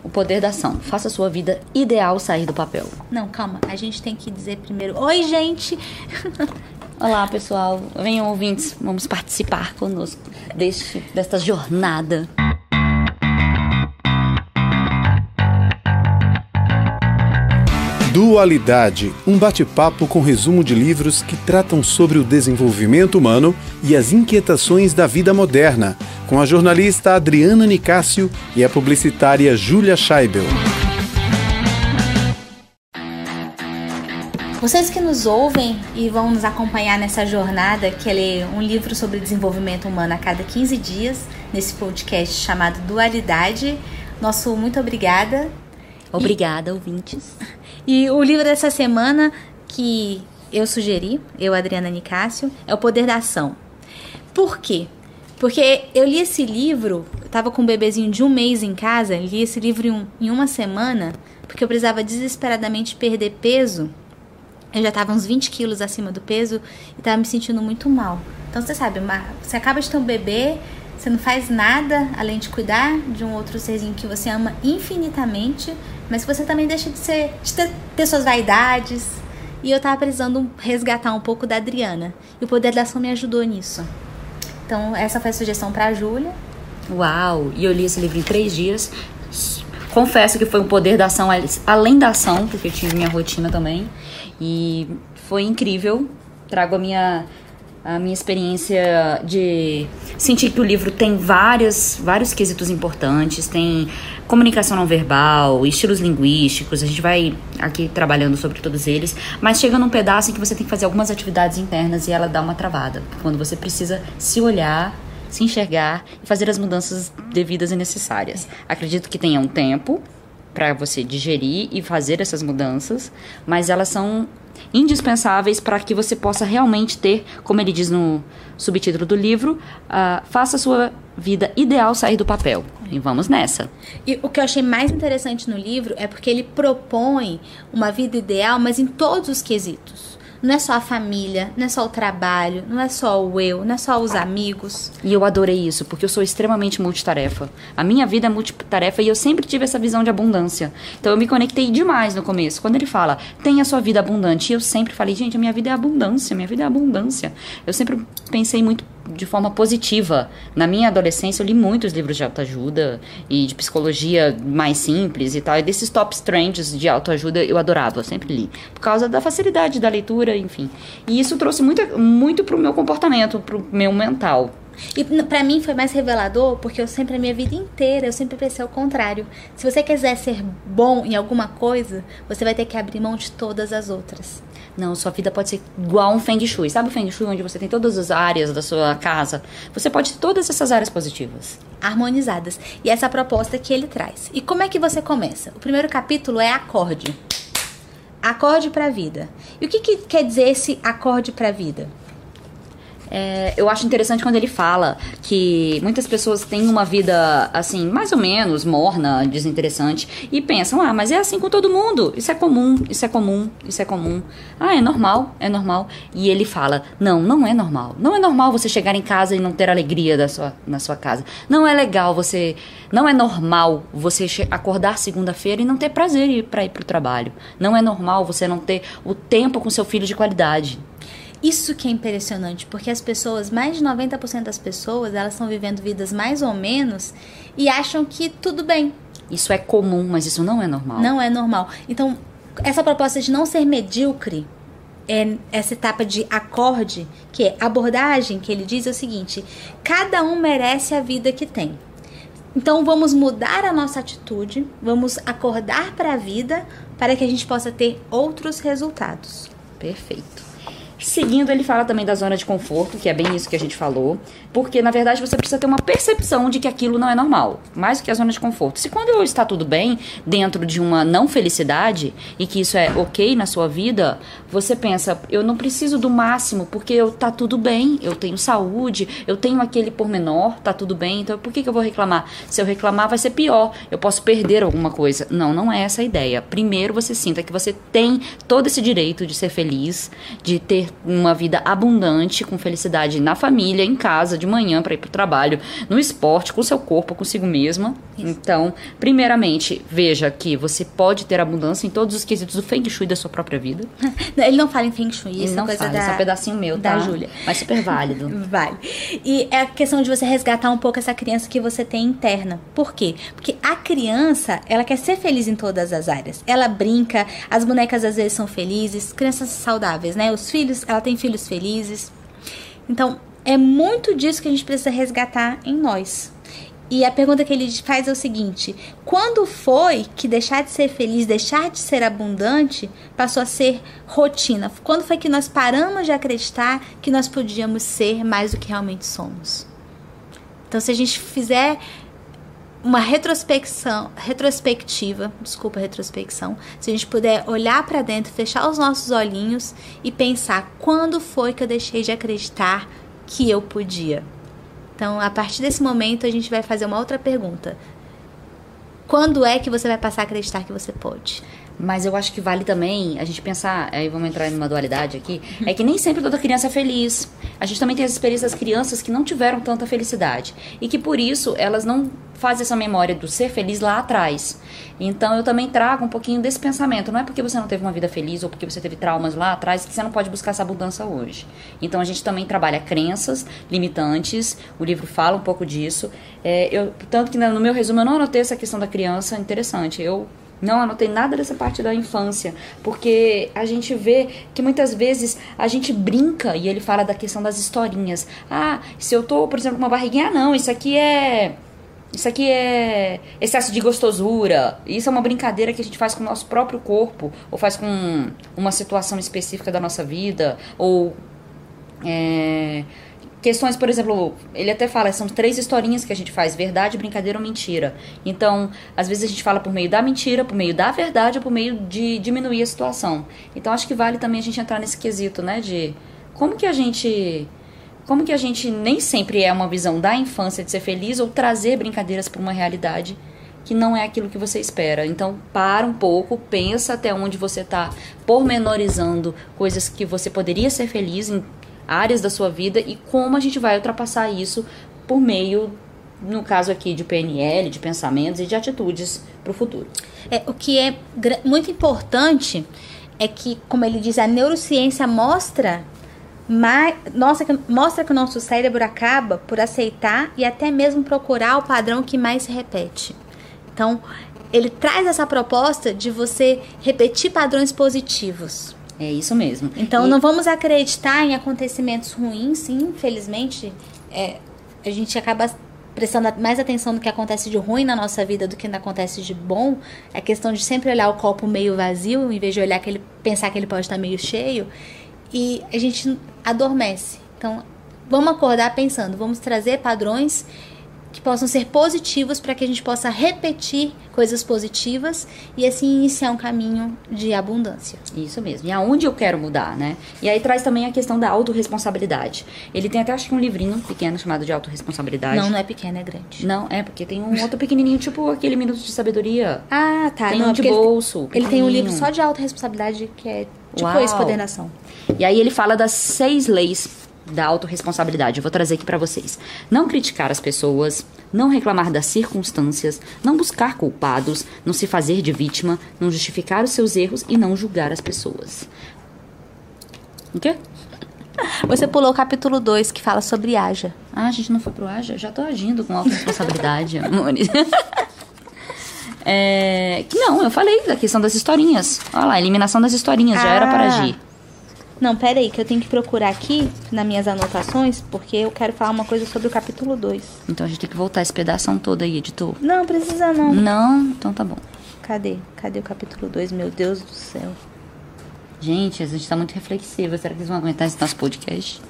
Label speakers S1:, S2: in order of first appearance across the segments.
S1: O poder da ação. Faça a sua vida ideal sair do papel.
S2: Não, calma. A gente tem que dizer primeiro: oi, gente!
S1: Olá, pessoal. Venham, ouvintes. Vamos participar conosco desta jornada.
S3: Dualidade, um bate-papo com resumo de livros que tratam sobre o desenvolvimento humano e as inquietações da vida moderna, com a jornalista Adriana Nicásio e a publicitária Júlia Scheibel.
S2: Vocês que nos ouvem e vão nos acompanhar nessa jornada, que é ler um livro sobre desenvolvimento humano a cada 15 dias, nesse podcast chamado Dualidade, nosso muito obrigada.
S1: Obrigada, ouvintes.
S2: E o livro dessa semana que eu sugeri, Adriana Nicásio, é O Poder da Ação. Por quê? Porque eu li esse livro, eu estava com um bebezinho de 1 mês em casa, li esse livro em uma semana, porque eu precisava desesperadamente perder peso. Eu já estava uns 20 quilos acima do peso e estava me sentindo muito mal. Então, você sabe, você acaba de ter um bebê, você não faz nada além de cuidar de um outro serzinho que você ama infinitamente, mas que você também deixa de ter suas vaidades. E eu tava precisando resgatar um pouco da Adriana. E o Poder da Ação me ajudou nisso. Então, essa foi a sugestão pra Júlia.
S1: Uau! E eu li esse livro em 3 dias. Confesso que foi um poder da ação além da ação, porque eu tive minha rotina também. E foi incrível. Trago a minha experiência de sentir que o livro tem vários quesitos importantes, tem comunicação não verbal, estilos linguísticos, a gente vai aqui trabalhando sobre todos eles, mas chega num pedaço em que você tem que fazer algumas atividades internas e ela dá uma travada, quando você precisa se olhar, se enxergar e fazer as mudanças devidas e necessárias. Acredito que tenha um tempo para você digerir e fazer essas mudanças, mas elas são indispensáveis para que você possa realmente ter, como ele diz no subtítulo do livro, faça a sua vida ideal sair do papel. E vamos nessa.
S2: E o que eu achei mais interessante no livro é porque ele propõe uma vida ideal, mas em todos os quesitos. Não é só a família, não é só o trabalho, não é só o eu, não é só os amigos.
S1: E eu adorei isso, porque eu sou extremamente multitarefa. A minha vida é multitarefa e eu sempre tive essa visão de abundância. Então eu me conectei demais no começo. Quando ele fala, tenha a sua vida abundante, eu sempre falei, gente, a minha vida é abundância, minha vida é abundância. Eu sempre pensei muito de forma positiva. Na minha adolescência eu li muitos livros de autoajuda e de psicologia mais simples e tal. E desses top trends de autoajuda eu adorava, eu sempre li. Por causa da facilidade da leitura, enfim. E isso trouxe muito pro meu comportamento, pro meu mental.
S2: E pra mim foi mais revelador porque a minha vida inteira, eu sempre pensei o contrário. Se você quiser ser bom em alguma coisa, você vai ter que abrir mão de todas as outras.
S1: Não, sua vida pode ser igual um Feng Shui. Sabe o Feng Shui, onde você tem todas as áreas da sua casa? Você pode ter todas essas áreas positivas.
S2: Harmonizadas. E essa é a proposta que ele traz. E como é que você começa? O primeiro capítulo é acorde. Acorde pra vida. E o que quer dizer esse acorde pra vida?
S1: Eu acho interessante quando ele fala que muitas pessoas têm uma vida, assim, mais ou menos morna, desinteressante, e pensam, mas é assim com todo mundo, isso é comum, isso é comum, isso é comum. É normal, é normal. E ele fala, não é normal. Não é normal você chegar em casa e não ter alegria na sua casa. Não é normal você acordar segunda-feira e não ter prazer para ir pro trabalho. Não é normal você não ter o tempo com seu filho de qualidade.
S2: Isso que é impressionante, porque as pessoas, mais de 90% das pessoas, elas estão vivendo vidas mais ou menos e acham que tudo bem.
S1: Isso é comum, mas isso não é normal.
S2: Não é normal. Então, essa proposta de não ser medíocre, essa etapa de acorde, que é abordagem, que ele diz é o seguinte, cada um merece a vida que tem. Então, vamos mudar a nossa atitude, vamos acordar para a vida para que a gente possa ter outros resultados.
S1: Perfeito. Seguindo, ele fala também da zona de conforto, que é bem isso que a gente falou, porque, na verdade, você precisa ter uma percepção de que aquilo não é normal, mais do que a zona de conforto. Se quando está tudo bem, dentro de uma não felicidade, e que isso é ok na sua vida, você pensa, eu não preciso do máximo, porque tá tudo bem, eu tenho saúde, eu tenho aquele pormenor, tá tudo bem, então por que eu vou reclamar? Se eu reclamar, vai ser pior, eu posso perder alguma coisa. Não é essa a ideia. Primeiro, você sinta que você tem todo esse direito de ser feliz, de ter ter uma vida abundante, com felicidade na família, em casa, de manhã para ir pro trabalho, no esporte, com o seu corpo, consigo mesma. Isso. Então, primeiramente, veja que você pode ter abundância em todos os quesitos do Feng Shui da sua própria vida.
S2: Ele não fala em Feng Shui, isso
S1: ele não
S2: coisa
S1: fala,
S2: da,
S1: isso é um pedacinho meu,
S2: da
S1: tá?
S2: Júlia.
S1: Mas super válido.
S2: Vale. E é a questão de você resgatar um pouco essa criança que você tem interna. Por quê? Porque a criança, ela quer ser feliz em todas as áreas. Ela brinca, as bonecas às vezes são felizes, crianças saudáveis, né? Os filhos, ela tem filhos felizes. Então, é muito disso que a gente precisa resgatar em nós. E a pergunta que ele faz é o seguinte: quando foi que deixar de ser feliz, deixar de ser abundante, passou a ser rotina? Quando foi que nós paramos de acreditar que nós podíamos ser mais do que realmente somos? Então, se a gente fizer uma retrospecção, se a gente puder olhar para dentro, fechar os nossos olhinhos e pensar, quando foi que eu deixei de acreditar que eu podia? Então, a partir desse momento, a gente vai fazer uma outra pergunta. Quando é que você vai passar a acreditar que você pode?
S1: Mas eu acho que vale também a gente pensar, aí vamos entrar em uma dualidade aqui, é que nem sempre toda criança é feliz. A gente também tem as experiências das crianças que não tiveram tanta felicidade. E que por isso elas não fazem essa memória do ser feliz lá atrás. Então eu também trago um pouquinho desse pensamento. Não é porque você não teve uma vida feliz ou porque você teve traumas lá atrás que você não pode buscar essa abundância hoje. Então a gente também trabalha crenças limitantes. O livro fala um pouco disso. Tanto que no meu resumo eu não anotei essa questão da criança. Interessante. Eu não anotei nada dessa parte da infância, porque a gente vê que muitas vezes a gente brinca, e ele fala da questão das historinhas. Ah, se eu tô, por exemplo, com uma barriguinha, não, isso aqui é excesso de gostosura. Isso é uma brincadeira que a gente faz com o nosso próprio corpo, ou faz com uma situação específica da nossa vida, ou questões, por exemplo, ele até fala, são 3 historinhas que a gente faz, verdade, brincadeira ou mentira. Então, às vezes a gente fala por meio da mentira, por meio da verdade, ou por meio de diminuir a situação. Então, acho que vale também a gente entrar nesse quesito, né, de como que a gente nem sempre é uma visão da infância de ser feliz, ou trazer brincadeiras para uma realidade que não é aquilo que você espera. Então, para um pouco, pensa até onde você está pormenorizando coisas que você poderia ser feliz em áreas da sua vida, e como a gente vai ultrapassar isso por meio, no caso aqui, de PNL, de pensamentos e de atitudes para o futuro.
S2: O que é muito importante é que, como ele diz, a neurociência mostra que o nosso cérebro acaba por aceitar e até mesmo procurar o padrão que mais se repete. Então, ele traz essa proposta de você repetir padrões positivos.
S1: É isso mesmo.
S2: Então, não vamos acreditar em acontecimentos ruins. Infelizmente, a gente acaba prestando mais atenção no que acontece de ruim na nossa vida do que acontece de bom. É questão de sempre olhar o copo meio vazio, em vez de olhar pensar que ele pode estar meio cheio. E a gente adormece. Então, vamos acordar pensando, vamos trazer padrões que possam ser positivos para que a gente possa repetir coisas positivas e assim iniciar um caminho de abundância.
S1: Isso mesmo. E aonde eu quero mudar, né? E aí traz também a questão da autorresponsabilidade. Ele tem até, acho que um livrinho pequeno chamado de autorresponsabilidade.
S2: Não é pequeno, é grande.
S1: Não, porque tem um outro pequenininho, tipo aquele Minuto de Sabedoria.
S2: Ah, tá.
S1: Tem um de bolso.
S2: Ele tem um livro só de autorresponsabilidade que é tipo esse, Poder da Ação.
S1: E aí ele fala das 6 leis da autorresponsabilidade. Eu vou trazer aqui pra vocês. Não criticar as pessoas, não reclamar das circunstâncias, não buscar culpados, não se fazer de vítima, não justificar os seus erros e não julgar as pessoas. O quê?
S2: Você pulou o capítulo 2, que fala sobre Haja.
S1: Ah, a gente não foi pro Haja? Já tô agindo com autorresponsabilidade, amores. Não, eu falei da questão das historinhas. Olha lá, eliminação das historinhas, já era para agir.
S2: Não, pera aí, que eu tenho que procurar aqui nas minhas anotações, porque eu quero falar uma coisa sobre o capítulo 2.
S1: Então a gente tem que voltar esse pedação todo aí, editor.
S2: Não, precisa não.
S1: Não? Então tá bom.
S2: Cadê o capítulo 2? Meu Deus do céu.
S1: Gente, a gente tá muito reflexiva. Será que eles vão aguentar esse nosso podcast?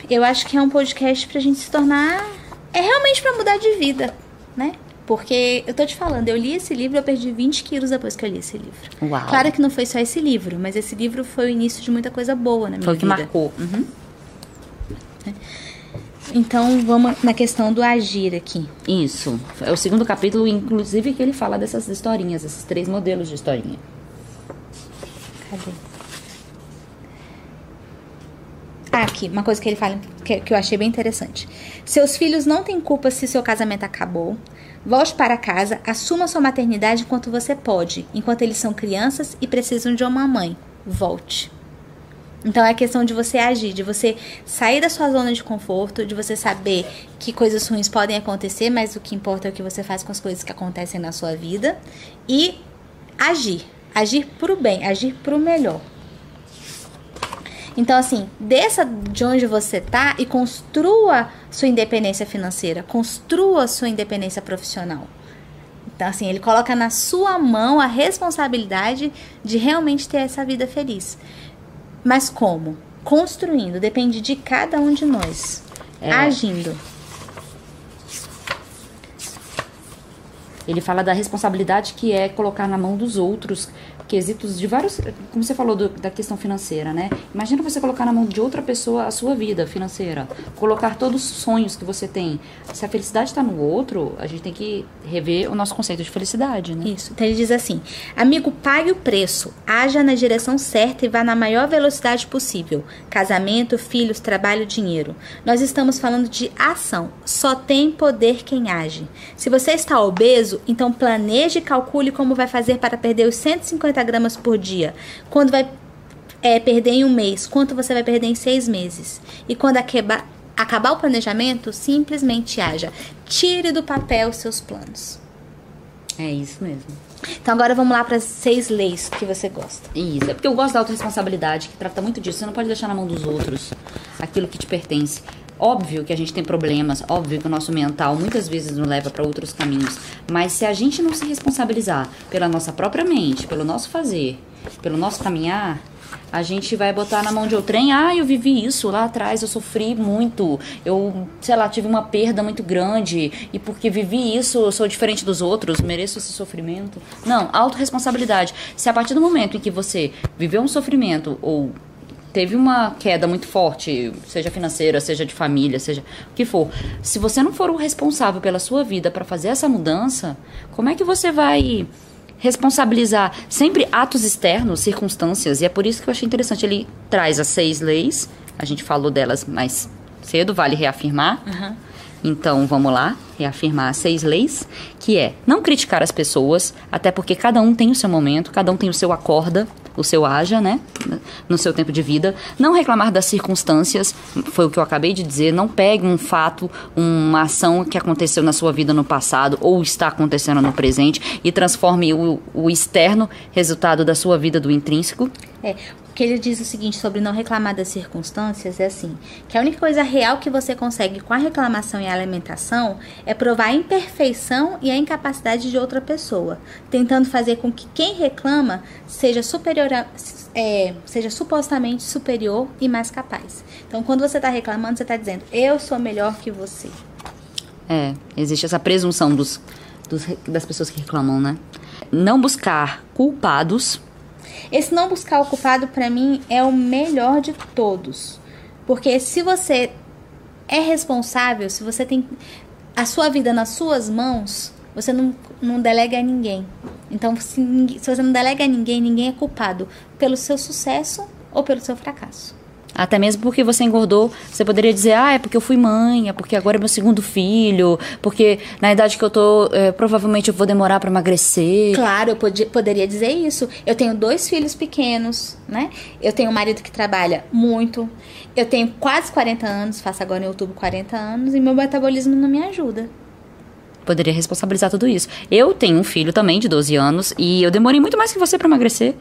S2: Eu acho que é um podcast pra gente se tornar... É realmente pra mudar de vida, né? Porque, eu tô te falando, eu li esse livro, eu perdi 20 quilos depois que eu li esse livro.
S1: Uau.
S2: Claro que não foi só esse livro, mas esse livro foi o início de muita coisa boa na minha vida.
S1: Foi o que marcou.
S2: Uhum. Então, vamos na questão do agir aqui.
S1: Isso. É o segundo capítulo, inclusive, que ele fala dessas historinhas, esses 3 modelos de historinha.
S2: Cadê? aqui, uma coisa que ele fala que eu achei bem interessante. Seus filhos não têm culpa se seu casamento acabou. Volte para casa, assuma sua maternidade enquanto você pode, enquanto eles são crianças e precisam de uma mãe. Volte. Então é a questão de você agir, de você sair da sua zona de conforto, de você saber que coisas ruins podem acontecer, mas o que importa é o que você faz com as coisas que acontecem na sua vida e agir. Agir pro bem, agir pro melhor. Então, assim, desça de onde você tá e construa sua independência financeira, construa sua independência profissional. Então, assim, ele coloca na sua mão a responsabilidade de realmente ter essa vida feliz. Mas como? Construindo, depende de cada um de nós. Agindo.
S1: Ele fala da responsabilidade que é colocar na mão dos outros quesitos de vários, como você falou da questão financeira, né? Imagina você colocar na mão de outra pessoa a sua vida financeira, colocar todos os sonhos que você tem. Se a felicidade está no outro, a gente tem que rever o nosso conceito de felicidade, né?
S2: Isso. Então ele diz assim: amigo, pague o preço, haja na direção certa e vá na maior velocidade possível. Casamento, filhos, trabalho, dinheiro. Nós estamos falando de ação. Só tem poder quem age. Se você está obeso, então planeje e calcule como vai fazer para perder os 150 gramas por dia. Quando vai perder em um mês, quanto você vai perder em 6 meses. E quando acabar o planejamento, simplesmente haja. Tire do papel os seus planos.
S1: É isso mesmo.
S2: Então agora vamos lá para as 6 leis que você gosta.
S1: Isso, é porque eu gosto da autorresponsabilidade, que trata muito disso. Você não pode deixar na mão dos outros aquilo que te pertence. Óbvio que a gente tem problemas, óbvio que o nosso mental muitas vezes nos leva para outros caminhos, mas se a gente não se responsabilizar pela nossa própria mente, pelo nosso fazer, pelo nosso caminhar, a gente vai botar na mão de outrem. Eu vivi isso lá atrás, eu sofri muito, eu, sei lá, tive uma perda muito grande e porque vivi isso eu sou diferente dos outros, mereço esse sofrimento. Não, autorresponsabilidade. Se a partir do momento em que você viveu um sofrimento ou teve uma queda muito forte, seja financeira, seja de família, seja o que for, se você não for o responsável pela sua vida para fazer essa mudança, como é que você vai responsabilizar sempre atos externos, circunstâncias? E é por isso que eu achei interessante. Ele traz as 6 leis, a gente falou delas mais cedo, vale reafirmar. Então, vamos lá, reafirmar as 6 leis, que é não criticar as pessoas, até porque cada um tem o seu momento, cada um tem o seu acorda, o seu haja, né, no seu tempo de vida. Não reclamar das circunstâncias, foi o que eu acabei de dizer. Não pegue um fato, uma ação que aconteceu na sua vida no passado ou está acontecendo no presente e transforme o externo resultado da sua vida do intrínseco.
S2: O que ele diz o seguinte sobre não reclamar das circunstâncias é assim, que a única coisa real que você consegue com a reclamação e a alimentação é provar a imperfeição e a incapacidade de outra pessoa, tentando fazer com que quem reclama seja superior seja supostamente superior e mais capaz. Então, quando você está reclamando, você está dizendo, eu sou melhor que você.
S1: Existe essa presunção das pessoas que reclamam, né? Não buscar culpados.
S2: Esse não buscar o culpado, pra mim, é o melhor de todos. Porque se você é responsável, se você tem a sua vida nas suas mãos, você não delega a ninguém. Então, se você não delega a ninguém, ninguém é culpado pelo seu sucesso ou pelo seu fracasso.
S1: Até mesmo porque você engordou, você poderia dizer, é porque eu fui mãe, é porque agora é meu segundo filho, porque na idade que eu tô, provavelmente eu vou demorar pra emagrecer.
S2: Claro, eu poderia dizer isso. Eu tenho 2 filhos pequenos, né? Eu tenho um marido que trabalha muito. Eu tenho quase 40 anos, faço agora em outubro 40 anos, e meu metabolismo não me ajuda.
S1: Poderia responsabilizar tudo isso. Eu tenho um filho também de 12 anos e eu demorei muito mais que você pra emagrecer.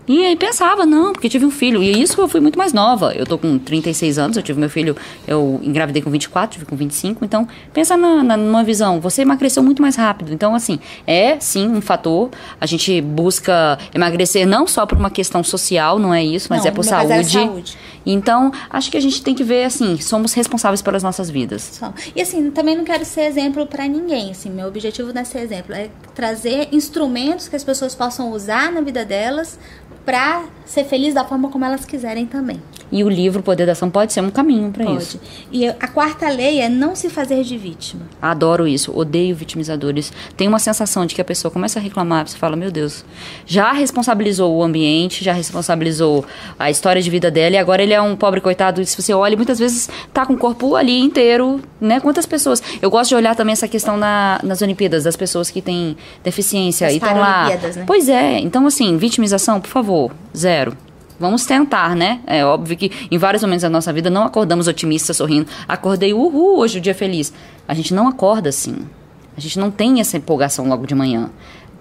S1: E aí pensava, não, porque tive um filho. E isso eu fui muito mais nova. Eu tô com 36 anos, eu tive meu filho, eu engravidei com 24, tive com 25. Então, pensa numa visão, você emagreceu muito mais rápido. Então, assim, é sim um fator. A gente busca emagrecer não só por uma questão social, não é isso, mas é por saúde. Então, acho que a gente tem que ver, assim, somos responsáveis pelas nossas vidas.
S2: E assim, também não quero ser exemplo pra ninguém, assim, meu objetivo não é ser exemplo, é trazer instrumentos que as pessoas possam usar na vida delas pra ser feliz da forma como elas quiserem também.
S1: E o livro O Poder da Ação pode ser um caminho para isso.
S2: E a quarta lei é não se fazer de vítima.
S1: Adoro isso, odeio vitimizadores. Tem uma sensação de que a pessoa começa a reclamar, você fala, meu Deus, já responsabilizou o ambiente, já responsabilizou a história de vida dela, e agora ele é um pobre coitado. E se você olha, muitas vezes tá com o corpo ali inteiro, né? Quantas pessoas... Eu gosto de olhar também essa questão nas Olimpíadas, das pessoas que têm deficiência e estão lá.
S2: Né?
S1: Pois é, então assim, vitimização, por favor, zero. Vamos tentar, né? É óbvio que em vários momentos da nossa vida não acordamos otimistas, sorrindo. Acordei, uhul, hoje o dia é feliz. A gente não acorda assim. A gente não tem essa empolgação logo de manhã.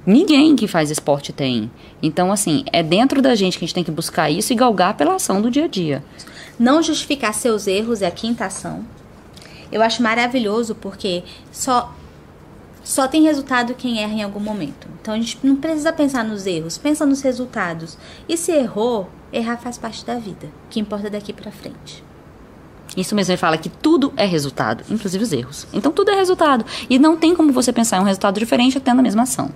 S1: Ninguém que faz esporte tem. Então, assim, é dentro da gente que a gente tem que buscar isso e galgar pela ação do dia a dia.
S2: Não justificar seus erros é a quinta ação. Eu acho maravilhoso porque só tem resultado quem erra em algum momento. Então, a gente não precisa pensar nos erros, pensa nos resultados. E se errou, errar faz parte da vida. O que importa é daqui pra frente.
S1: Isso mesmo, ele fala que tudo é resultado, inclusive os erros. Então, tudo é resultado. E não tem como você pensar em um resultado diferente tendo a mesma ação.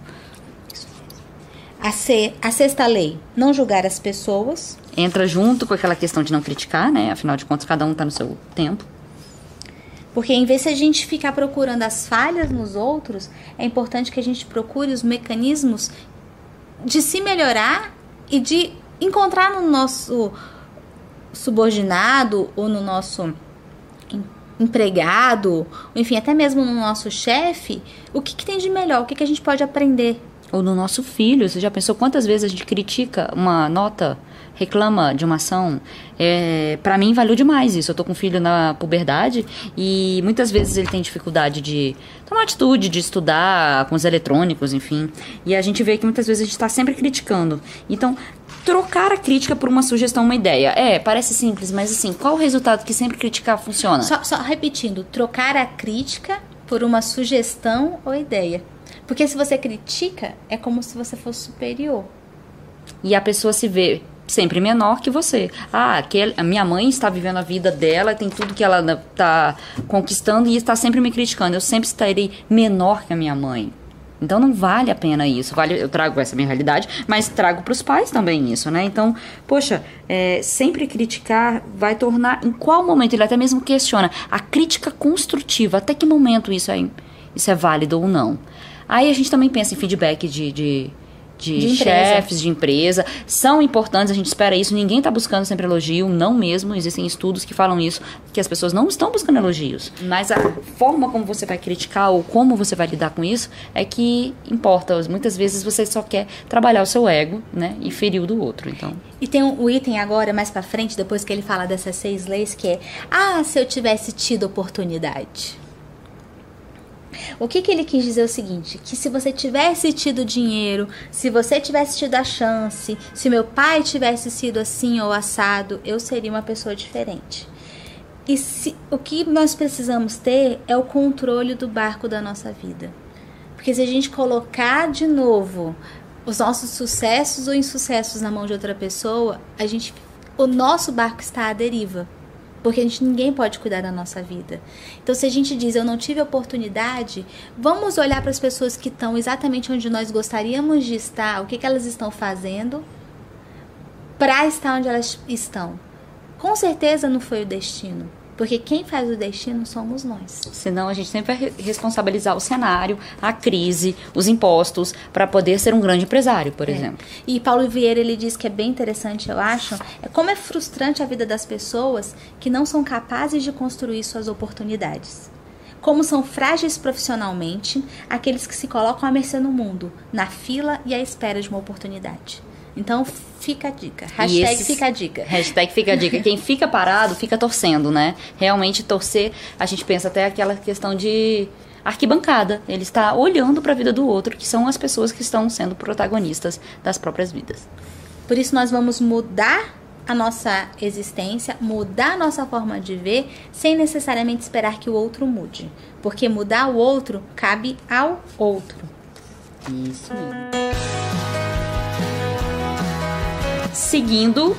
S2: Isso mesmo. A sexta lei, não julgar as pessoas.
S1: Entra junto com aquela questão de não criticar, né? Afinal de contas, cada um tá no seu tempo.
S2: Porque em vez de a gente ficar procurando as falhas nos outros, é importante que a gente procure os mecanismos de se melhorar e de encontrar no nosso subordinado ou no nosso empregado, enfim, até mesmo no nosso chefe, o que tem de melhor, o que a gente pode aprender.
S1: Ou no nosso filho. Você já pensou quantas vezes a gente critica uma nota, reclama de uma ação? Pra mim valeu demais isso. Eu tô com um filho na puberdade e muitas vezes ele tem dificuldade de tomar atitude, de estudar com os eletrônicos, enfim. E a gente vê que muitas vezes a gente tá sempre criticando. Então, trocar a crítica por uma sugestão, uma ideia. Parece simples, mas assim, qual o resultado que sempre criticar funciona?
S2: Só repetindo, trocar a crítica por uma sugestão ou ideia. Porque se você critica, é como se você fosse superior.
S1: E a pessoa se vê sempre menor que você. A minha mãe está vivendo a vida dela, tem tudo que ela está conquistando e está sempre me criticando. Eu sempre estarei menor que a minha mãe. Então não vale a pena isso. Eu trago essa minha realidade, mas trago para os pais também isso, né? Então, poxa, sempre criticar vai tornar... Em qual momento? Ele até mesmo questiona. A crítica construtiva, até que momento isso é válido ou não? Aí a gente também pensa em feedback de chefes, de empresa. São importantes, a gente espera isso. Ninguém está buscando sempre elogio, não mesmo. Existem estudos que falam isso, que as pessoas não estão buscando elogios. Mas a forma como você vai criticar ou como você vai lidar com isso é que importa. Muitas vezes você só quer trabalhar o seu ego, né? E ferir o do outro, então...
S2: E tem um item agora, mais pra frente, depois que ele fala dessas 6 leis, que é... se eu tivesse tido oportunidade... O que ele quis dizer é o seguinte, que se você tivesse tido dinheiro, se você tivesse tido a chance, se meu pai tivesse sido assim ou assado, eu seria uma pessoa diferente. E o que nós precisamos ter é o controle do barco da nossa vida. Porque se a gente colocar de novo os nossos sucessos ou insucessos na mão de outra pessoa, o nosso barco está à deriva. Porque ninguém pode cuidar da nossa vida. Então, se a gente diz, eu não tive oportunidade, vamos olhar para as pessoas que estão exatamente onde nós gostaríamos de estar, o que elas estão fazendo para estar onde elas estão. Com certeza não foi o destino. Porque quem faz o destino somos nós.
S1: Senão a gente sempre vai responsabilizar o cenário, a crise, os impostos, para poder ser um grande empresário, por exemplo.
S2: E Paulo Vieira, ele diz que é bem interessante, eu acho, como é frustrante a vida das pessoas que não são capazes de construir suas oportunidades. Como são frágeis profissionalmente aqueles que se colocam à mercê no mundo, na fila e à espera de uma oportunidade. Então, fica a dica. Fica a dica.
S1: Hashtag fica a dica. Quem fica parado, fica torcendo, né? Realmente torcer, a gente pensa até aquela questão de arquibancada. Ele está olhando para a vida do outro, que são as pessoas que estão sendo protagonistas das próprias vidas.
S2: Por isso, nós vamos mudar a nossa existência, mudar a nossa forma de ver, sem necessariamente esperar que o outro mude. Porque mudar o outro cabe ao outro.
S1: Isso mesmo. Seguindo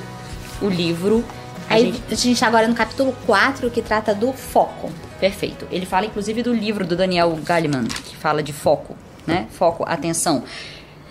S1: o livro...
S2: A gente está agora no capítulo 4, que trata do foco.
S1: Perfeito. Ele fala, inclusive, do livro do Daniel Goleman, que fala de foco, né? Foco, atenção.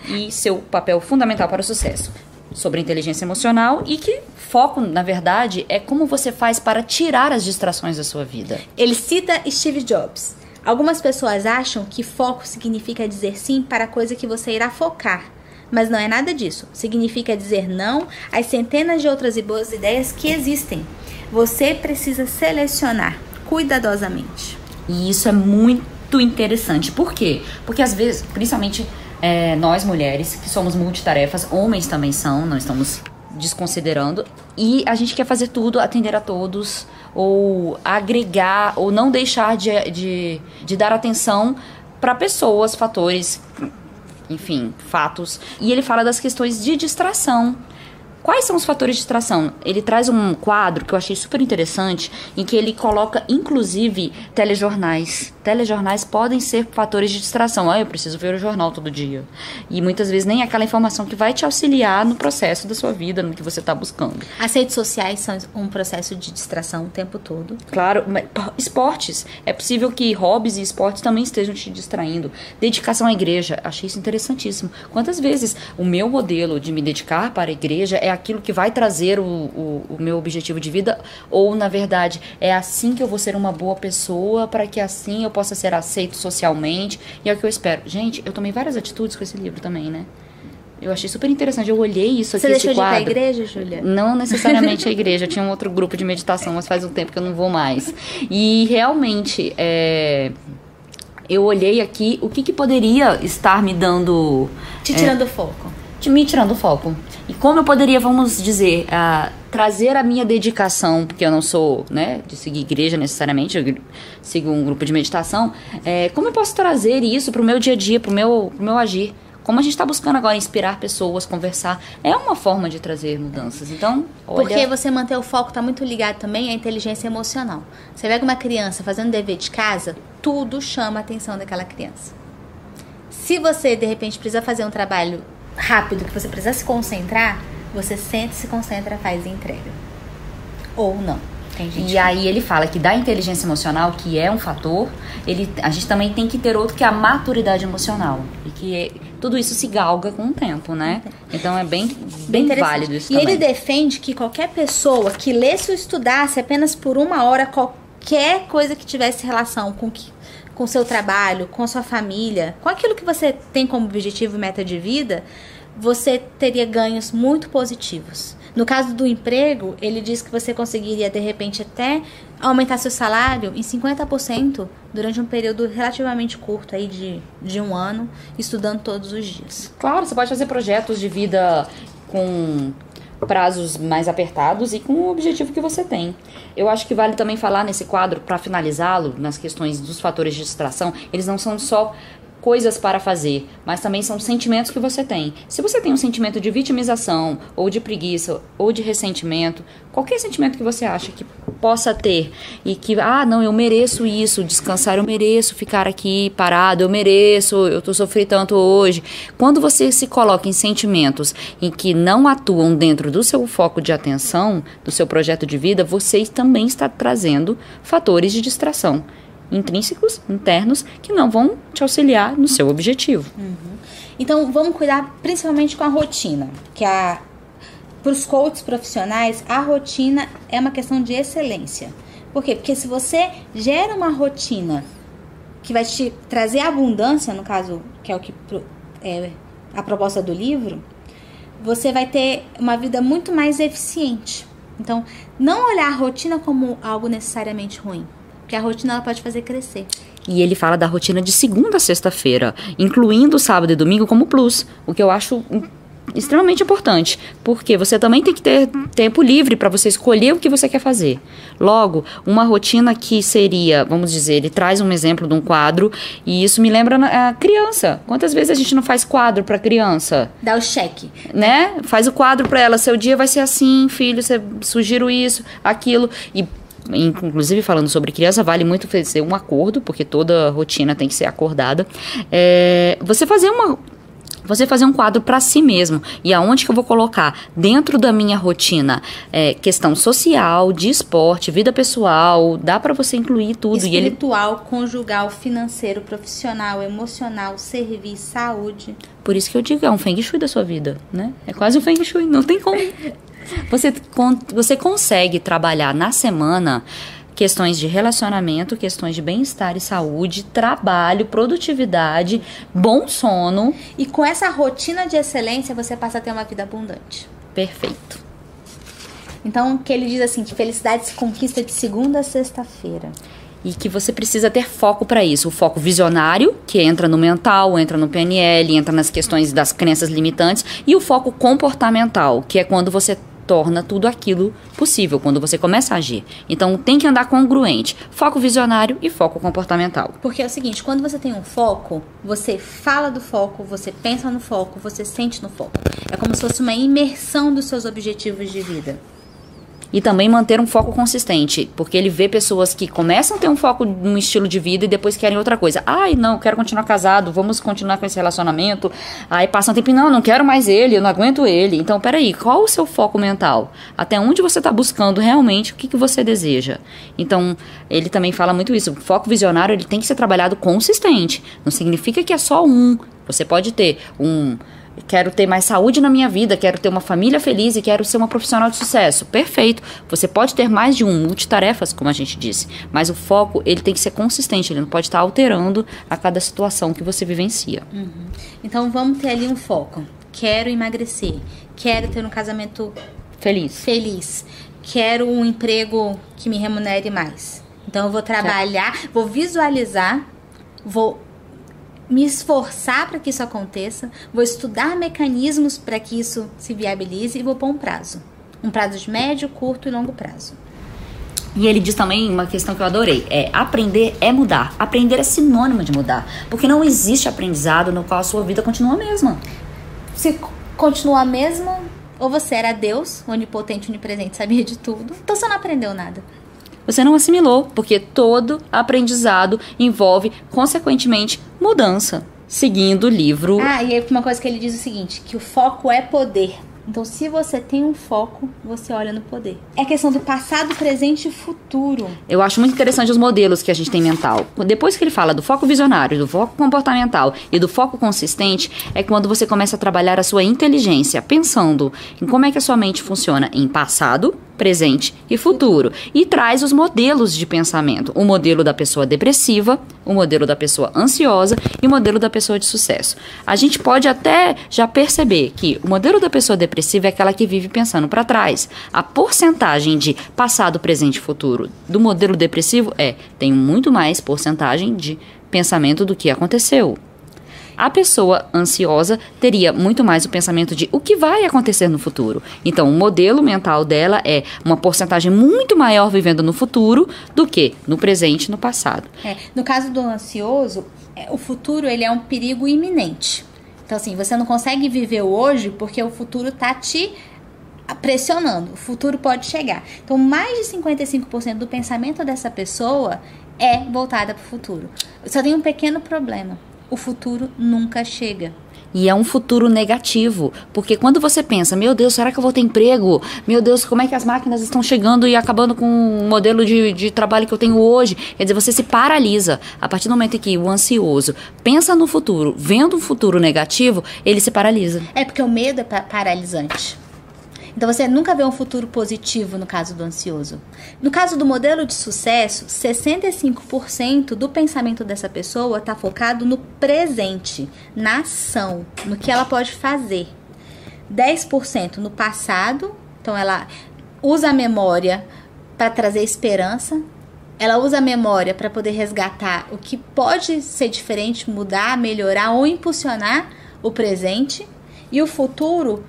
S1: E seu papel fundamental para o sucesso. sobre inteligência emocional e que foco, na verdade, é como você faz para tirar as distrações da sua vida.
S2: Ele cita Steve Jobs. Algumas pessoas acham que foco significa dizer sim para a coisa que você irá focar. Mas não é nada disso. Significa dizer não às centenas de outras boas ideias que existem. Você precisa selecionar cuidadosamente.
S1: E isso é muito interessante. Por quê? Porque às vezes, principalmente nós mulheres, que somos multitarefas, homens também são, não estamos desconsiderando, e a gente quer fazer tudo, atender a todos, ou agregar, ou não deixar de dar atenção para pessoas, fatores, enfim, fatos. E ele fala das questões de distração. Quais são os fatores de distração? Ele traz um quadro que eu achei super interessante, em que ele coloca, inclusive, telejornais. Telejornais podem ser fatores de distração. Eu preciso ver o jornal todo dia. E muitas vezes nem aquela informação que vai te auxiliar no processo da sua vida, no que você está buscando.
S2: As redes sociais são um processo de distração o tempo todo.
S1: Claro, mas esportes. É possível que hobbies e esportes também estejam te distraindo. Dedicação à igreja. Achei isso interessantíssimo. Quantas vezes o meu modelo de me dedicar para a igreja é aquilo que vai trazer o meu objetivo de vida, ou na verdade é assim que eu vou ser uma boa pessoa, para que assim eu possa ser aceito socialmente, e é o que eu espero. Gente, eu tomei várias atitudes com esse livro também, né? Eu achei super interessante, eu olhei isso aqui,
S2: esse quadro. Você deixou de ir pra igreja, Júlia?
S1: Não necessariamente a igreja, tinha um outro grupo de meditação, mas faz um tempo que eu não vou mais. E realmente, eu olhei aqui, o que poderia estar me dando...
S2: Te tirando o foco.
S1: Me tirando o foco. E como eu poderia, vamos dizer, trazer a minha dedicação, porque eu não sou, né, de seguir igreja necessariamente, eu sigo um grupo de meditação, como eu posso trazer isso pro meu dia a dia, pro meu agir? Como a gente está buscando agora inspirar pessoas, conversar, é uma forma de trazer mudanças. Então, olha...
S2: Porque você manter o foco está muito ligado também à inteligência emocional. Você pega uma criança fazendo dever de casa, tudo chama a atenção daquela criança. Se você, de repente, precisa fazer um trabalho rápido, que você precisa se concentrar, você sente, se concentra, faz e entrega. Ou não. Tem gente
S1: e aí ele fala que da inteligência emocional, que é um fator, a gente também tem que ter outro, que é a maturidade emocional. E que tudo isso se galga com o tempo, né? Então é bem válido isso também.
S2: E ele defende que qualquer pessoa que lesse ou estudasse apenas por 1 hora qualquer coisa que tivesse relação com o seu trabalho, com a sua família, com aquilo que você tem como objetivo e meta de vida, você teria ganhos muito positivos. No caso do emprego, ele diz que você conseguiria, de repente, até aumentar seu salário em 50% durante um período relativamente curto, aí de 1 ano, estudando todos os dias.
S1: Claro, você pode fazer projetos de vida com prazos mais apertados e com o objetivo que você tem. Eu acho que vale também falar nesse quadro, para finalizá-lo, nas questões dos fatores de distração, eles não são só coisas para fazer, mas também são sentimentos que você tem. Se você tem um sentimento de vitimização, ou de preguiça, ou de ressentimento, qualquer sentimento que você acha que possa ter, e que, não, eu mereço isso, descansar, eu mereço ficar aqui parado, eu tô sofrendo tanto hoje. Quando você se coloca em sentimentos em que não atuam dentro do seu foco de atenção, do seu projeto de vida, você também está trazendo fatores de distração intrínsecos, internos, que não vão te auxiliar no seu objetivo.
S2: Então, vamos cuidar principalmente com a rotina, que para os coaches profissionais, a rotina é uma questão de excelência. Por quê? Porque se você gera uma rotina que vai te trazer abundância, no caso, que é o que a proposta do livro, você vai ter uma vida muito mais eficiente. Então, não olhar a rotina como algo necessariamente ruim, porque a rotina ela pode fazer crescer.
S1: E ele fala da rotina de segunda a sexta-feira, incluindo sábado e domingo como plus, o que eu acho extremamente importante, porque você também tem que ter tempo livre para você escolher o que você quer fazer. Logo, uma rotina que seria, vamos dizer, ele traz um exemplo de um quadro, e isso me lembra a criança. Quantas vezes a gente não faz quadro para criança?
S2: Dá o cheque.
S1: Né? Faz o quadro para ela, seu dia vai ser assim, filho, você sugiro isso, aquilo, e inclusive falando sobre criança, vale muito fazer um acordo, porque toda rotina tem que ser acordada. Você fazer Você fazer um quadro para si mesmo. E aonde que eu vou colocar? Dentro da minha rotina, questão social, de esporte, vida pessoal, dá para você incluir tudo.
S2: Espiritual, conjugal, financeiro, profissional, emocional, serviço, saúde.
S1: Por isso que eu digo, é um feng shui da sua vida, né? É quase um feng shui, não tem como. Você consegue trabalhar na semana questões de relacionamento, questões de bem-estar e saúde, trabalho, produtividade, bom sono.
S2: E com essa rotina de excelência, você passa a ter uma vida abundante.
S1: Perfeito.
S2: Então, que ele diz assim, que felicidade se conquista de segunda a sexta-feira.
S1: E que você precisa ter foco para isso. O foco visionário, que entra no mental, entra no PNL, entra nas questões das crenças limitantes. E o foco comportamental, que é quando você torna tudo aquilo possível, quando você começa a agir. Então, tem que andar congruente. Foco visionário e foco comportamental.
S2: Porque é o seguinte, quando você tem um foco, você fala do foco, você pensa no foco, você sente no foco. É como se fosse uma imersão dos seus objetivos de vida.
S1: E também manter um foco consistente, porque ele vê pessoas que começam a ter um foco num estilo de vida e depois querem outra coisa. Ai, não, quero continuar casado, vamos continuar com esse relacionamento. Aí passa um tempo, não quero mais ele, eu não aguento ele. Então, peraí, qual o seu foco mental? Até onde você está buscando realmente o que você deseja? Então, ele também fala muito isso. O foco visionário, ele tem que ser trabalhado consistente. Não significa que é só um. Você pode ter quero ter mais saúde na minha vida, quero ter uma família feliz e quero ser uma profissional de sucesso. Perfeito. Você pode ter mais de multitarefas, como a gente disse. Mas o foco, ele tem que ser consistente. Ele não pode estar alterando a cada situação que você vivencia.
S2: Uhum. Então, vamos ter ali um foco. Quero emagrecer. Quero ter um casamento feliz. Quero um emprego que me remunere mais. Então, eu vou trabalhar, vou visualizar, vou me esforçar para que isso aconteça, vou estudar mecanismos para que isso se viabilize e vou pôr um prazo. Um prazo de médio, curto e longo prazo.
S1: E ele diz também uma questão que eu adorei, aprender é mudar. Aprender é sinônimo de mudar, porque não existe aprendizado no qual a sua vida continua a mesma.
S2: Se continua a mesma, ou você era Deus, onipotente, onipresente, sabia de tudo, então você não aprendeu nada.
S1: Você não assimilou, porque todo aprendizado envolve, consequentemente, mudança. Seguindo o livro...
S2: E aí uma coisa que ele diz é o seguinte, que o foco é poder. Então, se você tem um foco, você olha no poder. É questão do passado, presente e futuro.
S1: Eu acho muito interessante os modelos que a gente tem mental. Depois que ele fala do foco visionário, do foco comportamental e do foco consistente, é quando você começa a trabalhar a sua inteligência, pensando em como é que a sua mente funciona em passado, presente e futuro. E traz os modelos de pensamento. O modelo da pessoa depressiva, o modelo da pessoa ansiosa e o modelo da pessoa de sucesso. A gente pode até já perceber que o modelo da pessoa depressiva é aquela que vive pensando para trás. A porcentagem de passado, presente e futuro do modelo depressivo tem muito mais porcentagem de pensamento do que aconteceu. A pessoa ansiosa teria muito mais o pensamento de o que vai acontecer no futuro. Então, o modelo mental dela é uma porcentagem muito maior vivendo no futuro do que no presente e no passado.
S2: No caso do ansioso, o futuro ele é um perigo iminente. Então, assim, você não consegue viver o hoje porque o futuro tá te pressionando. O futuro pode chegar. Então, mais de 55% do pensamento dessa pessoa é voltada para o futuro. Só tem um pequeno problema. O futuro nunca chega.
S1: E é um futuro negativo, porque quando você pensa, meu Deus, será que eu vou ter emprego? Meu Deus, como é que as máquinas estão chegando e acabando com o modelo de trabalho que eu tenho hoje? Quer dizer, você se paralisa. A partir do momento em que o ansioso pensa no futuro, vendo um futuro negativo, ele se paralisa.
S2: É porque o medo é paralisante. Então, você nunca vê um futuro positivo no caso do ansioso. No caso do modelo de sucesso, 65% do pensamento dessa pessoa está focado no presente, na ação, no que ela pode fazer. 10% no passado, então ela usa a memória para trazer esperança. Ela usa a memória para poder resgatar o que pode ser diferente, mudar, melhorar ou impulsionar o presente. E o futuro,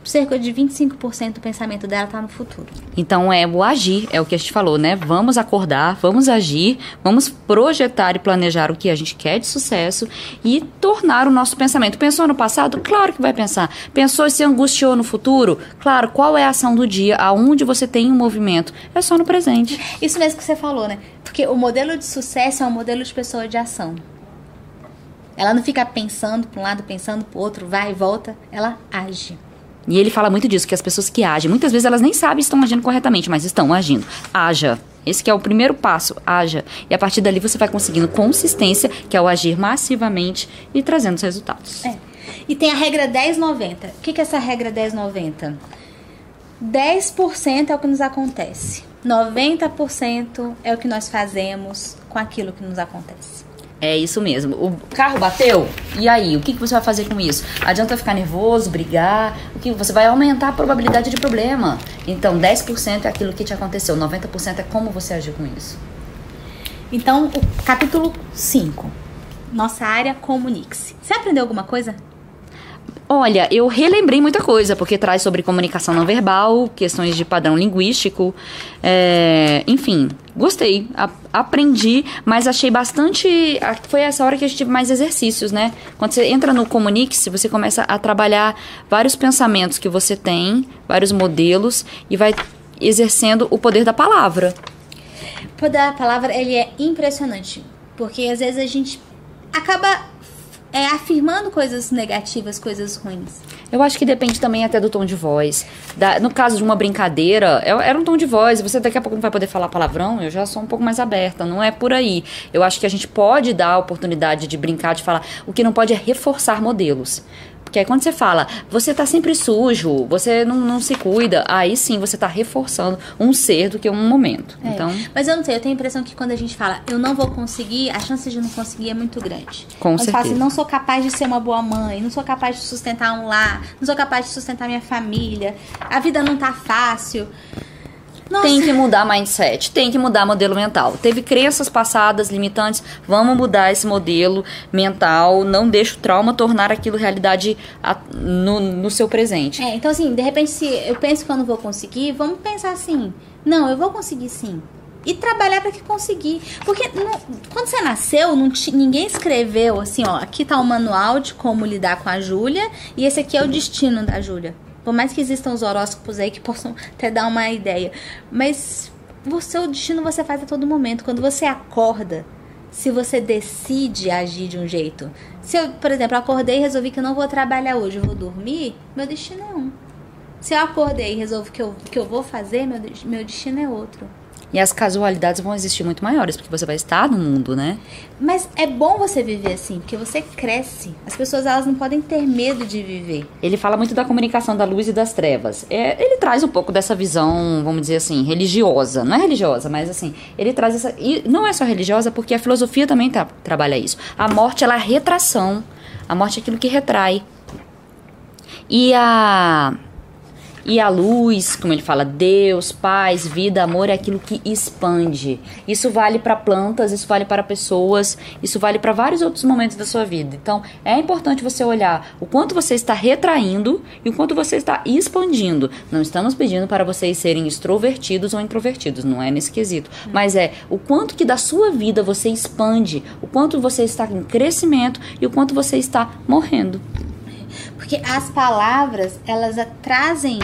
S2: cerca de 25% do pensamento dela está no futuro.
S1: Então é o agir, é o que a gente falou, né? Vamos acordar, vamos agir, vamos projetar e planejar o que a gente quer de sucesso e tornar o nosso pensamento. Pensou no passado? Claro que vai pensar. Pensou e se angustiou no futuro? Claro, qual é a ação do dia? Aonde você tem um movimento? É só no presente.
S2: Isso mesmo que você falou, né? Porque o modelo de sucesso é um modelo de pessoa de ação. Ela não fica pensando para um lado, pensando para o outro, vai e volta. Ela age.
S1: E ele fala muito disso, que as pessoas que agem, muitas vezes elas nem sabem se estão agindo corretamente, mas estão agindo. Haja. Esse que é o primeiro passo, haja. E a partir dali você vai conseguindo consistência, que é o agir massivamente e trazendo os resultados.
S2: E tem a regra 10-90. O que é essa regra 10-90? 10% é o que nos acontece. 90% é o que nós fazemos com aquilo que nos acontece.
S1: É isso mesmo. O carro bateu? E aí? O que você vai fazer com isso? Adianta ficar nervoso, brigar? O que você vai aumentar a probabilidade de problema. Então, 10% é aquilo que te aconteceu. 90% é como você agiu com isso.
S2: Então, o capítulo 5. Nossa área, comunique-se. Você aprendeu alguma coisa?
S1: Olha, eu relembrei muita coisa, porque traz sobre comunicação não verbal, questões de padrão linguístico, enfim, gostei, aprendi, mas achei bastante, foi essa hora que a gente teve mais exercícios, né? Quando você entra no Comunique-se, você começa a trabalhar vários pensamentos que você tem, vários modelos, e vai exercendo o poder da palavra.
S2: O poder da palavra, ele é impressionante, porque às vezes a gente acaba afirmando coisas negativas, coisas ruins.
S1: Eu acho que depende também até do tom de voz. No caso de uma brincadeira, era um tom de voz. Você daqui a pouco não vai poder falar palavrão, eu já sou um pouco mais aberta. Não é por aí. Eu acho que a gente pode dar a oportunidade de brincar, de falar. O que não pode é reforçar modelos. Porque aí quando você fala, você tá sempre sujo, você não se cuida, aí sim você tá reforçando um ser do que um momento. Então,
S2: mas eu não sei, eu tenho a impressão que quando a gente fala, eu não vou conseguir, a chance de não conseguir é muito grande.
S1: Com certeza.
S2: Fala assim, não sou capaz de ser uma boa mãe, não sou capaz de sustentar um lar, não sou capaz de sustentar minha família, a vida não tá fácil. Nossa.
S1: Tem que mudar mindset, tem que mudar modelo mental. Teve crenças passadas limitantes, vamos mudar esse modelo mental, não deixa o trauma tornar aquilo realidade no seu presente.
S2: Então assim, de repente se eu penso que eu não vou conseguir, vamos pensar assim, não, eu vou conseguir sim. E trabalhar para que conseguir. Porque quando você nasceu, ninguém escreveu assim, ó, aqui tá o manual de como lidar com a Júlia e esse aqui é o destino da Júlia. Por mais que existam os horóscopos aí que possam até dar uma ideia. Mas o seu destino você faz a todo momento. Quando você acorda, se você decide agir de um jeito. Se eu, por exemplo, acordei e resolvi que eu não vou trabalhar hoje, eu vou dormir, meu destino é um. Se eu acordei e resolvo que eu vou fazer, meu destino é outro.
S1: E as casualidades vão existir muito maiores, porque você vai estar no mundo, né?
S2: Mas é bom você viver assim, porque você cresce. As pessoas, elas não podem ter medo de viver.
S1: Ele fala muito da comunicação da luz e das trevas. Ele traz um pouco dessa visão, vamos dizer assim, religiosa. Não é religiosa, mas assim, ele traz essa... E não é só religiosa, porque a filosofia também trabalha isso. A morte, ela é retração. A morte é aquilo que retrai. E a luz, como ele fala, Deus, paz, vida, amor, é aquilo que expande. Isso vale para plantas, isso vale para pessoas, isso vale para vários outros momentos da sua vida. Então, é importante você olhar o quanto você está retraindo e o quanto você está expandindo. Não estamos pedindo para vocês serem extrovertidos ou introvertidos, não é nesse quesito. Mas é o quanto que da sua vida você expande, o quanto você está em crescimento e o quanto você está morrendo.
S2: Porque as palavras, elas trazem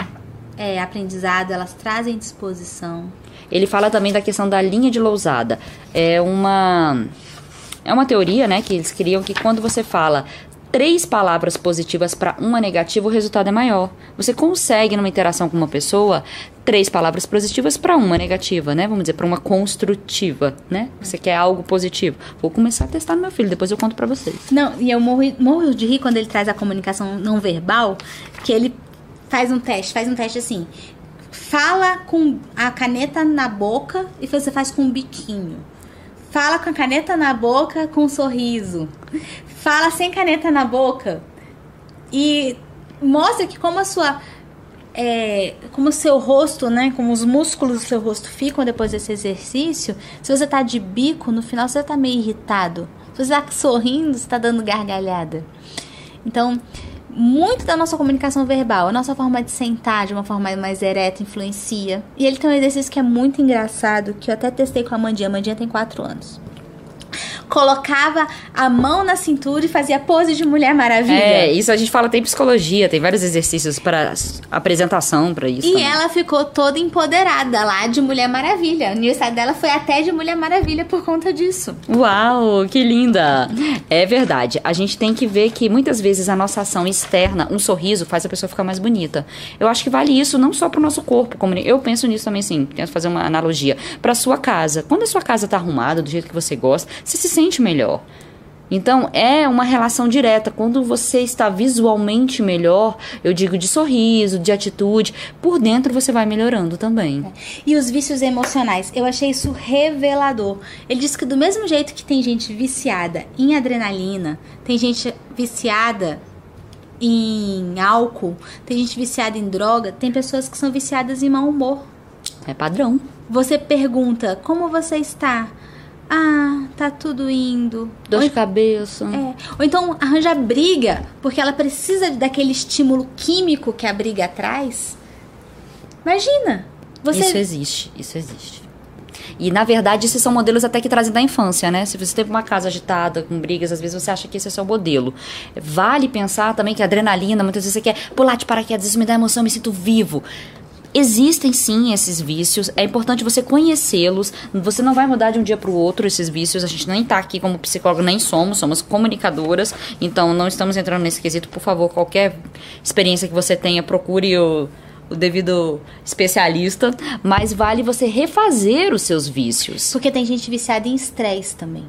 S2: aprendizado, elas trazem disposição.
S1: Ele fala também da questão da linha de lousada. É uma teoria, né, que eles criam que quando você fala 3 palavras positivas para uma negativa, o resultado é maior. Você consegue, numa interação com uma pessoa, 3 palavras positivas para uma negativa, né? Vamos dizer, para uma construtiva, né? Você quer algo positivo. Vou começar a testar no meu filho, depois eu conto para vocês.
S2: Não, e eu morro de rir quando ele traz a comunicação não verbal, que ele faz um teste assim. Fala com a caneta na boca e você faz com um biquinho. Fala com a caneta na boca com um sorriso. Fala sem caneta na boca e mostra que como como o seu rosto, né, como os músculos do seu rosto ficam depois desse exercício. Se você tá de bico, no final você tá meio irritado. Se você tá sorrindo, você tá dando gargalhada. Então, muito da nossa comunicação verbal, a nossa forma de sentar de uma forma mais ereta influencia. E ele tem um exercício que é muito engraçado, que eu até testei com a Amandinha. A Amandinha tem 4 anos. colocava a mão na cintura e fazia pose de Mulher Maravilha.
S1: Isso a gente fala, tem psicologia, tem vários exercícios para apresentação para isso.
S2: E
S1: também.
S2: ela ficou toda empoderada lá de Mulher Maravilha. O aniversário dela foi até de Mulher Maravilha por conta disso.
S1: Uau, que linda! É verdade, a gente tem que ver que muitas vezes a nossa ação externa, um sorriso, faz a pessoa ficar mais bonita. Eu acho que vale isso não só pro nosso corpo, como eu penso nisso também, sim, tento fazer uma analogia, pra sua casa. Quando a sua casa tá arrumada, do jeito que você gosta, você se sente melhor. Então, é uma relação direta. Quando você está visualmente melhor, eu digo de sorriso, de atitude, por dentro você vai melhorando também.
S2: E os vícios emocionais, eu achei isso revelador. Ele disse que do mesmo jeito que tem gente viciada em adrenalina, tem gente viciada em álcool, tem gente viciada em droga, tem pessoas que são viciadas em mau humor.
S1: É padrão.
S2: Você pergunta, como você está? Ah, tá tudo indo.
S1: Dor de cabeça.
S2: Ou então arranja briga, porque ela precisa daquele estímulo químico que a briga traz. Imagina.
S1: Isso existe. E, na verdade, esses são modelos até que trazem da infância, né? Se você teve uma casa agitada, com brigas, às vezes você acha que esse é o seu modelo. Vale pensar também que a adrenalina, muitas vezes você quer pular de paraquedas, isso me dá emoção, eu me sinto vivo. Existem sim esses vícios, é importante você conhecê-los, você não vai mudar de um dia para o outro esses vícios, a gente nem tá aqui como psicóloga, nem somos comunicadoras, então não estamos entrando nesse quesito, por favor, qualquer experiência que você tenha, procure o devido especialista, mas vale você refazer os seus vícios.
S2: Porque tem gente viciada em estresse também.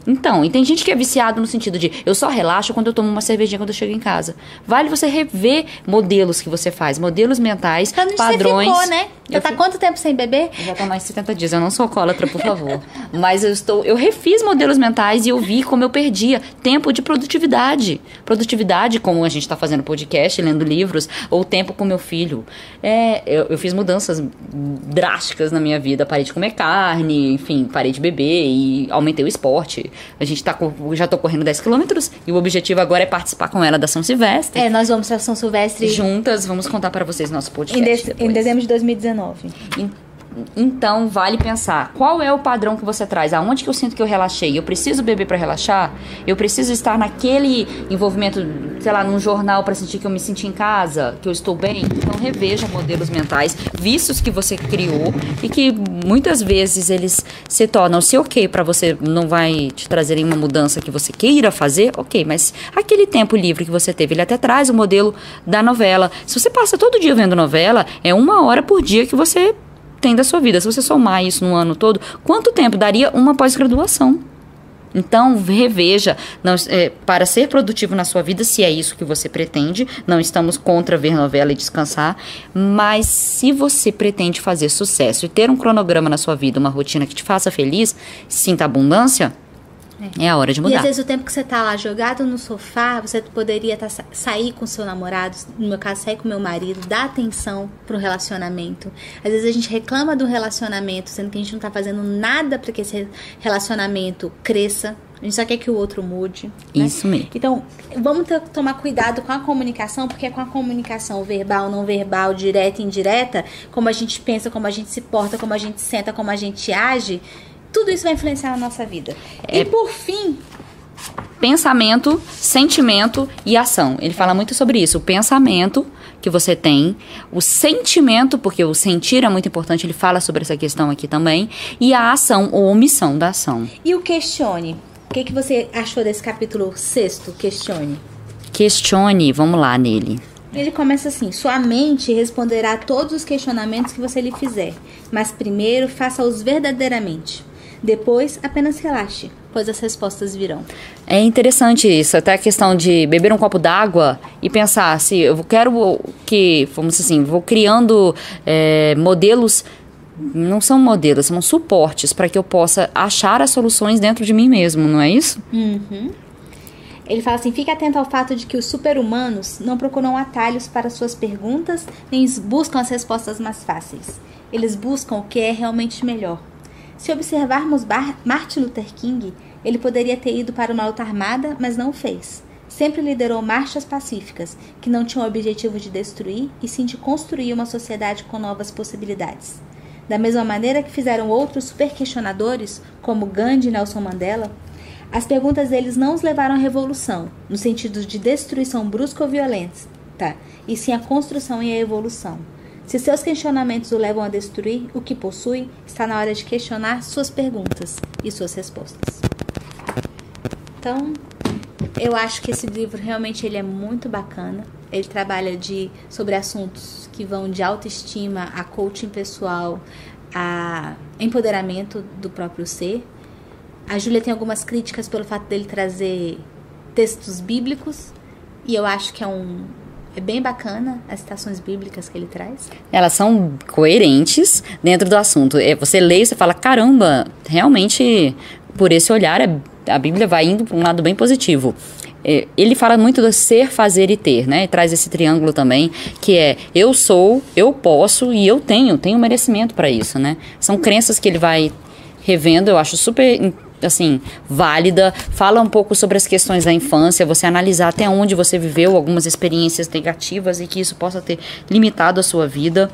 S1: Então, e tem gente que é viciado no sentido de eu só relaxo quando eu tomo uma cervejinha quando eu chego em casa. Vale você rever modelos que você faz, modelos mentais, padrões.
S2: Você ficou, né? Você tá quanto tempo sem beber?
S1: Eu já tô mais de 70 dias, eu não sou alcoólatra, por favor. Mas eu refiz modelos mentais e eu vi como eu perdia tempo de produtividade. Produtividade, como a gente tá fazendo podcast, lendo livros, ou tempo com meu filho. Eu fiz mudanças drásticas na minha vida. Parei de comer carne, enfim, parei de beber e aumentei o esporte. A gente já tô correndo 10 quilômetros e o objetivo agora é participar com ela da São Silvestre.
S2: Nós vamos pra São Silvestre
S1: juntas, vamos contar para vocês nosso podcast
S2: em dezembro de 2019.
S1: Então, vale pensar, qual é o padrão que você traz? Aonde que eu sinto que eu relaxei? Eu preciso beber para relaxar? Eu preciso estar naquele envolvimento, sei lá, num jornal para sentir que eu me senti em casa, que eu estou bem? Então, reveja modelos mentais, vícios que você criou e que muitas vezes eles se tornam, se ok para você, não vai te trazer nenhuma mudança que você queira fazer, ok, mas aquele tempo livre que você teve, ele até traz o modelo da novela. Se você passa todo dia vendo novela, é 1 hora por dia que você tem da sua vida. Se você somar isso no ano todo, quanto tempo daria uma pós-graduação? Então, reveja, para ser produtivo na sua vida, se é isso que você pretende. Não estamos contra ver novela e descansar, mas se você pretende fazer sucesso e ter um cronograma na sua vida, uma rotina que te faça feliz, sinta abundância, é a hora de mudar.
S2: E às vezes o tempo que você tá lá jogado no sofá, você poderia sair com seu namorado, no meu caso, sair com meu marido, dar atenção pro relacionamento. Às vezes a gente reclama do relacionamento, sendo que a gente não tá fazendo nada para que esse relacionamento cresça. A gente só quer que o outro mude. Né?
S1: Isso mesmo.
S2: Então, vamos tomar cuidado com a comunicação, porque é com a comunicação verbal, não verbal, direta e indireta, como a gente pensa, como a gente se porta, como a gente senta, como a gente age, tudo isso vai influenciar na nossa vida. E por fim,
S1: pensamento, sentimento e ação. Ele fala muito sobre isso. O pensamento que você tem, o sentimento, porque o sentir é muito importante, ele fala sobre essa questão aqui também, e a ação ou omissão da ação.
S2: E o questione. O que você achou desse capítulo 6º? Questione.
S1: Questione, vamos lá nele.
S2: Ele começa assim: sua mente responderá a todos os questionamentos que você lhe fizer, mas primeiro faça-os verdadeiramente. Depois, apenas relaxe, pois as respostas virão.
S1: É interessante isso, até a questão de beber um copo d'água e pensar, se eu quero que, vamos dizer assim, vou criando modelos, não são modelos, são suportes para que eu possa achar as soluções dentro de mim mesmo, não é isso?
S2: Uhum. Ele fala assim: fique atento ao fato de que os super-humanos não procuram atalhos para suas perguntas, nem buscam as respostas mais fáceis. Eles buscam o que é realmente melhor. Se observarmos Martin Luther King, ele poderia ter ido para uma luta armada, mas não o fez. Sempre liderou marchas pacíficas, que não tinham o objetivo de destruir, e sim de construir uma sociedade com novas possibilidades. Da mesma maneira que fizeram outros super questionadores, como Gandhi e Nelson Mandela, As perguntas deles não os levaram à revolução, no sentido de destruição brusca ou violenta, tá? E sim a construção e a evolução. Se seus questionamentos o levam a destruir o que possui, está na hora de questionar suas perguntas e suas respostas. Então, eu acho que esse livro realmente ele é muito bacana. Ele trabalha sobre assuntos que vão de autoestima a coaching pessoal, a empoderamento do próprio ser. A Júlia tem algumas críticas pelo fato dele trazer textos bíblicos, e eu acho que é bem bacana as citações bíblicas que ele traz. Elas
S1: são coerentes dentro do assunto. Você lê e você fala, caramba, realmente, por esse olhar, a Bíblia vai indo para um lado bem positivo. Ele fala muito do ser, fazer e ter, né? E traz esse triângulo também, que é eu sou, eu posso e eu tenho merecimento para isso, né? São crenças que ele vai revendo, eu acho super, assim, válida. Fala um pouco sobre as questões da infância, você analisar até onde você viveu algumas experiências negativas e que isso possa ter limitado a sua vida.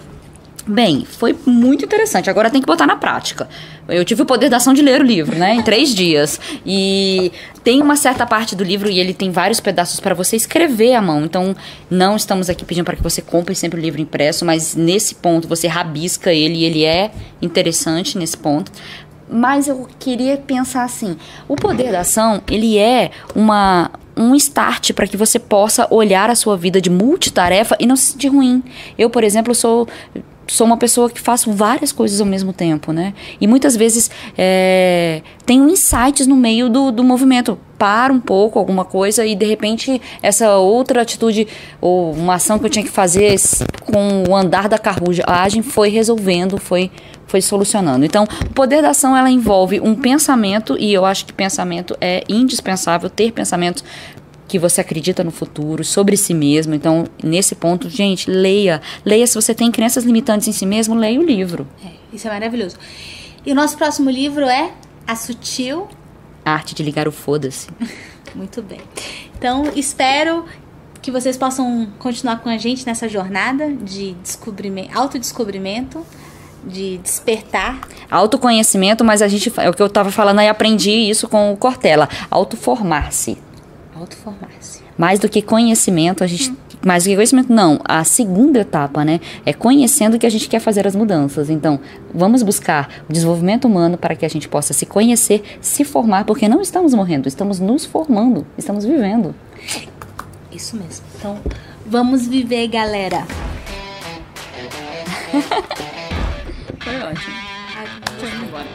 S1: Bem, foi muito interessante. Agora tem que botar na prática. Eu tive o poder da ação de ler o livro, né? Em 3 dias. E tem uma certa parte do livro e ele tem vários pedaços para você escrever à mão. Então, não estamos aqui pedindo para que você compre sempre o livro impresso, mas nesse ponto você rabisca ele e ele é interessante nesse ponto. Mas eu queria pensar assim, o poder da ação, ele é um start para que você possa olhar a sua vida de multitarefa e não se sentir ruim. Eu, por exemplo, sou uma pessoa que faço várias coisas ao mesmo tempo, né? E muitas vezes tenho insights no meio do movimento. Paro um pouco alguma coisa e de repente essa outra atitude ou uma ação que eu tinha que fazer com o andar da carruagem foi resolvendo, foi solucionando. Então, o poder da ação, ela envolve um pensamento, e eu acho que pensamento é indispensável, ter pensamentos que você acredita no futuro, sobre si mesmo. Então, nesse ponto, gente, leia. Leia, se você tem crenças limitantes em si mesmo, leia o livro.
S2: Isso é maravilhoso. E o nosso próximo livro é A Sutil
S1: Arte de Ligar o Foda-se.
S2: Muito bem. Então, espero que vocês possam continuar com a gente nessa jornada de autodescobrimento, de despertar.
S1: Autoconhecimento, mas é o que eu estava falando, aí aprendi isso com o Cortella. Autoformar-se. Mais do que conhecimento, mais do que conhecimento, não. A segunda etapa, né? É conhecendo que a gente quer fazer as mudanças. Então, vamos buscar o desenvolvimento humano para que a gente possa se conhecer, se formar, porque não estamos morrendo, estamos nos formando, estamos vivendo.
S2: Isso mesmo. Então, vamos viver, galera.
S1: Foi ótimo.
S2: Foi embora.